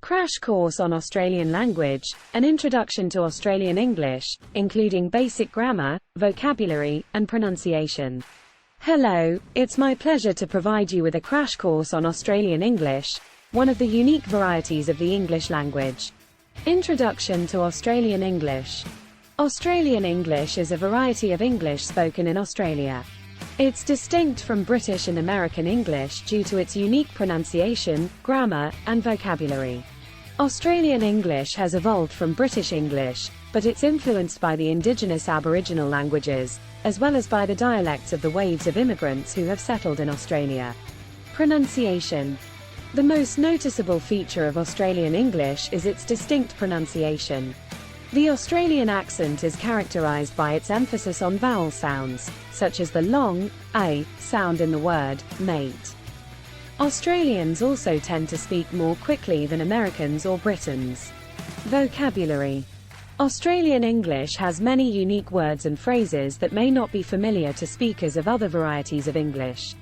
Crash course on Australian language, an introduction to Australian English, including basic grammar, vocabulary, and pronunciation. Hello, it's my pleasure to provide you with a crash course on Australian English, one of the unique varieties of the English language. Introduction to Australian English. Australian English is a variety of English spoken in Australia. It's distinct from British and American English due to its unique pronunciation, grammar, and vocabulary. Australian English has evolved from British English, but it's influenced by the indigenous Aboriginal languages, as well as by the dialects of the waves of immigrants who have settled in Australia. Pronunciation. The most noticeable feature of Australian English is its distinct pronunciation. The Australian accent is characterized by its emphasis on vowel sounds, such as the long a sound in the word mate. Australians also tend to speak more quickly than Americans or Britons. Vocabulary. Australian English has many unique words and phrases that may not be familiar to speakers of other varieties of English.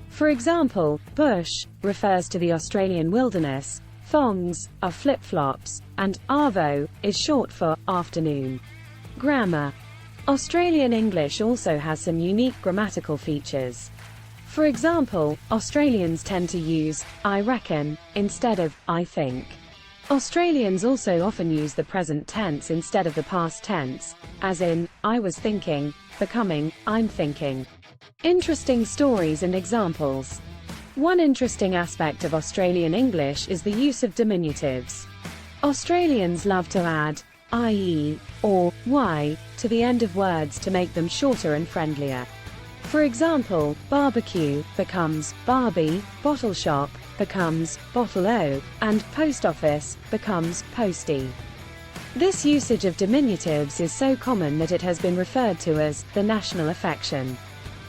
For example, bush refers to the Australian wilderness, thongs are flip-flops, and arvo is short for afternoon. Grammar. Australian English also has some unique grammatical features. For example, Australians tend to use I reckon instead of I think. Australians also often use the present tense instead of the past tense, as in I was thinking, becoming I'm thinking. Interesting stories and examples. One interesting aspect of Australian English is the use of diminutives. Australians love to add ie or y to the end of words to make them shorter and friendlier. For example, barbecue becomes barbie, bottle shop becomes bottle-o, and post office becomes postie. This usage of diminutives is so common that it has been referred to as the national affection.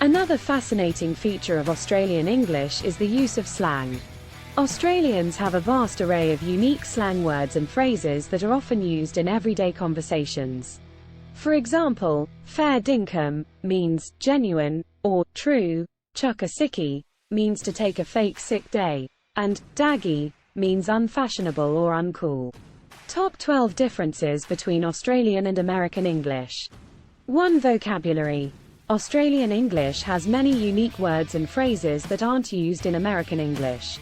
Another fascinating feature of Australian English is the use of slang. Australians have a vast array of unique slang words and phrases that are often used in everyday conversations. For example, fair dinkum means genuine, or true, chuck a sickie means to take a fake sick day, and daggy means unfashionable or uncool. Top 12 differences between Australian and American English. 1. Vocabulary. Australian English has many unique words and phrases that aren't used in American English.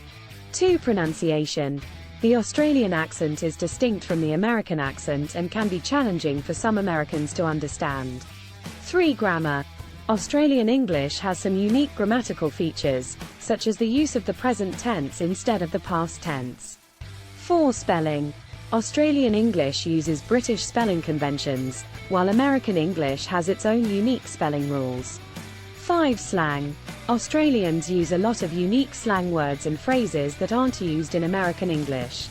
2. Pronunciation. The Australian accent is distinct from the American accent and can be challenging for some Americans to understand. 3. Grammar. Australian English has some unique grammatical features, such as the use of the present tense instead of the past tense. 4. Spelling. Australian English uses British spelling conventions, while American English has its own unique spelling rules. 5. Slang. Australians use a lot of unique slang words and phrases that aren't used in American English.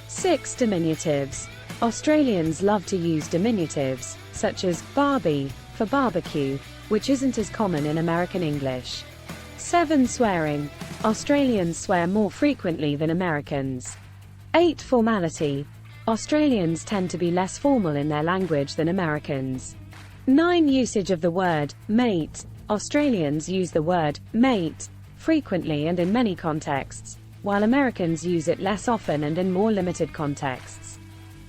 6. Diminutives. Australians love to use diminutives, such as Barbie, for barbecue, which isn't as common in American English. 7. Swearing. Australians swear more frequently than Americans. 8. Formality. Australians tend to be less formal in their language than Americans. 9. Usage of the word mate. Australians use the word mate frequently and in many contexts, while Americans use it less often and in more limited contexts.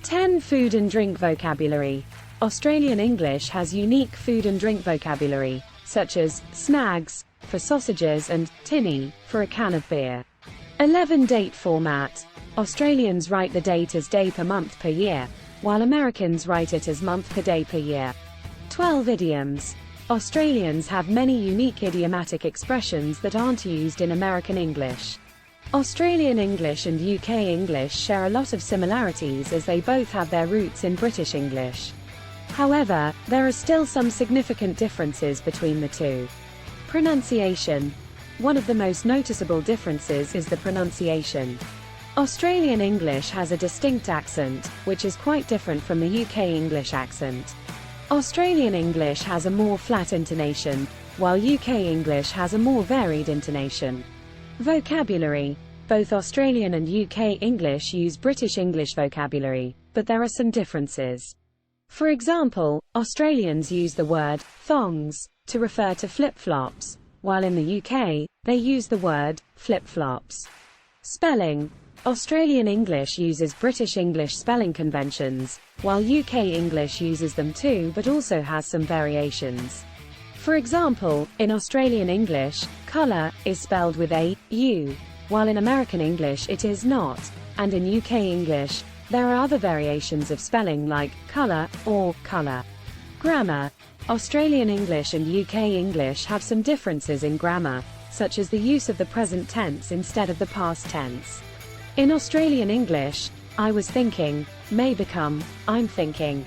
10. Food and drink vocabulary. Australian English has unique food and drink vocabulary, such as snags for sausages and tinny for a can of beer. 11. Date format. Australians write the date as day per month per year, while Americans write it as month per day per year. 12. Idioms. Australians have many unique idiomatic expressions that aren't used in American English. Australian English and UK English share a lot of similarities as they both have their roots in British English. However, there are still some significant differences between the two. Pronunciation. One of the most noticeable differences is the pronunciation. Australian English has a distinct accent, which is quite different from the UK English accent. Australian English has a more flat intonation, while UK English has a more varied intonation. Vocabulary. Both Australian and UK English use British English vocabulary, but there are some differences. For example, Australians use the word thongs to refer to flip-flops, while in the UK, they use the word flip-flops. Spelling. Australian English uses British English spelling conventions, while UK English uses them too but also has some variations. For example, in Australian English, colour is spelled with a U, while in American English it is not, and in UK English, there are other variations of spelling like colour or colour. Grammar. Australian English and UK English have some differences in grammar, such as the use of the present tense instead of the past tense. In Australian English, I was thinking may become I'm thinking.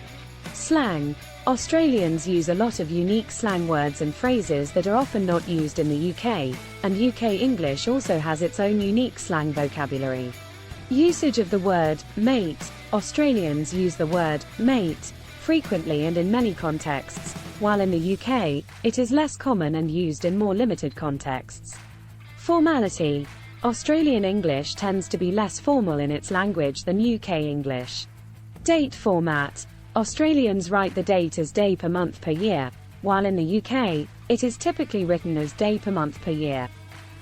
Slang. Australians use a lot of unique slang words and phrases that are often not used in the UK, and UK English also has its own unique slang vocabulary. Usage of the word mate. Australians use the word mate frequently and in many contexts, while in the UK, it is less common and used in more limited contexts. Formality. Australian English tends to be less formal in its language than UK English. Date format. Australians write the date as day per month per year, while in the UK, it is typically written as day per month per year.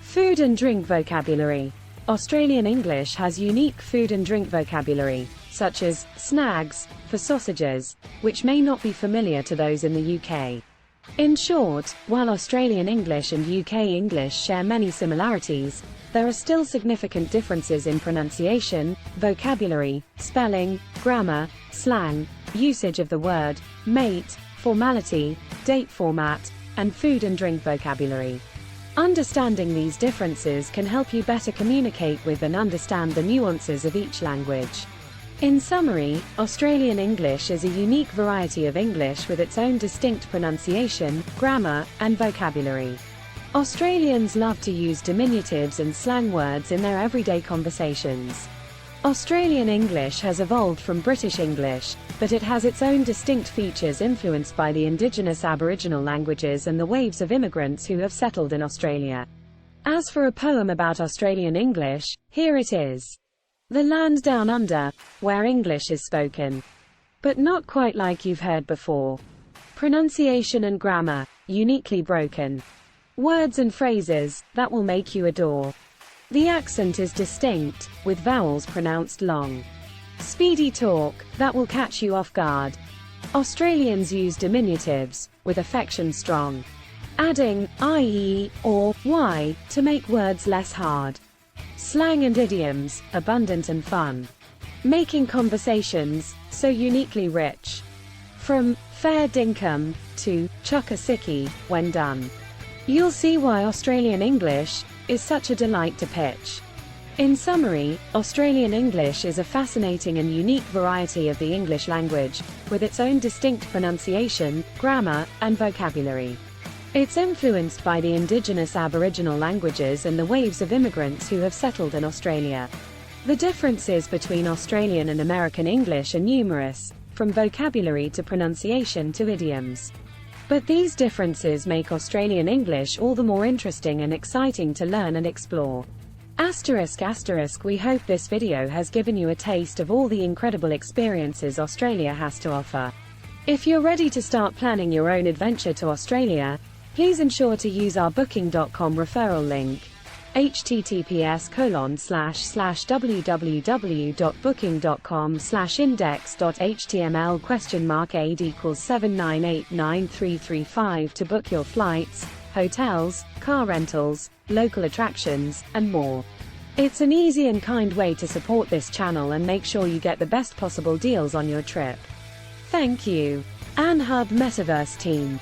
Food and drink vocabulary. Australian English has unique food and drink vocabulary, such as snags, for sausages, which may not be familiar to those in the UK. In short, while Australian English and UK English share many similarities, there are still significant differences in pronunciation, vocabulary, spelling, grammar, slang, usage of the word mate, formality, date format, and food and drink vocabulary. Understanding these differences can help you better communicate with and understand the nuances of each language. In summary, Australian English is a unique variety of English with its own distinct pronunciation, grammar, and vocabulary. Australians love to use diminutives and slang words in their everyday conversations. Australian English has evolved from British English, but it has its own distinct features influenced by the indigenous Aboriginal languages and the waves of immigrants who have settled in Australia. As for a poem about Australian English, here it is. The land down under, where English is spoken. But not quite like you've heard before. Pronunciation and grammar, uniquely broken. Words and phrases, that will make you adore. The accent is distinct, with vowels pronounced long. Speedy talk, that will catch you off guard. Australians use diminutives, with affection strong. Adding ie or y to make words less hard. Slang and idioms, abundant and fun. Making conversations, so uniquely rich. From fair dinkum to chuck a sickie, when done. You'll see why Australian English is such a delight to pitch. In summary, Australian English is a fascinating and unique variety of the English language, with its own distinct pronunciation, grammar, and vocabulary. It's influenced by the indigenous Aboriginal languages and the waves of immigrants who have settled in Australia. The differences between Australian and American English are numerous, from vocabulary to pronunciation to idioms. But these differences make Australian English all the more interesting and exciting to learn and explore. ***, we hope this video has given you a taste of all the incredible experiences Australia has to offer. If you're ready to start planning your own adventure to Australia, please ensure to use our booking.com referral link, https://www.booking.com/index.html?ad equals 7989335 to book your flights, hotels, car rentals, local attractions, and more. It's an easy and kind way to support this channel and make sure you get the best possible deals on your trip. Thank you. Hub Metaverse team.